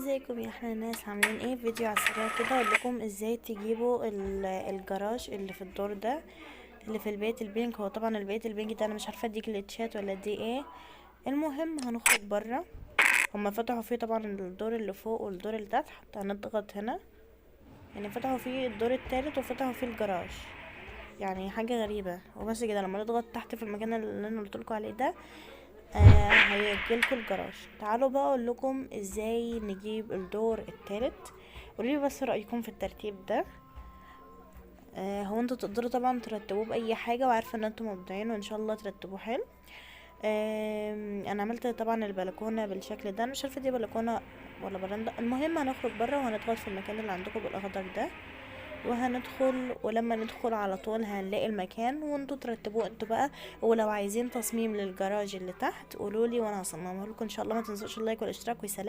ازيكم يا احلى ناس، عاملين ايه؟ فيديو على السريع كده اقول لكم ازاي تجيبوا الجراج اللي في الدور ده اللي في البيت البينك. هو طبعا البيت البينك ده انا مش عارفه دي جليتشات ولا دي ايه. المهم هنخرج بره. هما فتحوا فيه طبعا الدور اللي فوق والدور اللي تحت. هنضغط هنا، يعني فتحوا فيه الدور التالت وفتحوا فيه الجراج، يعني حاجه غريبه. وبس كده، لما نضغط تحت في المكان اللي انا قلتلكوا عليه ده هيجيلكوا الجراج. تعالوا بقى اقول لكم ازاي نجيب الدور التالت. قولي بس رايكم في الترتيب ده. هو انتوا تقدروا طبعا ترتبوه باي حاجه، وعارفه ان انتوا مبدعين وان شاء الله ترتبوه حلو. انا عملت طبعا البلكونه بالشكل ده، انا مش عارفه دي بلكونه ولا برندة. المهم هنخرج بره وهنضغط في المكان اللي عندكم بالاخضر ده وهندخل. ولما ندخل على طول هنلاقي المكان وانتوا ترتبوه انتوا بقى. ولو عايزين تصميم للجراج اللي تحت قولولي وانا هصممه لكم ان شاء الله. ما تنسوش اللايك والاشتراك، وسلام.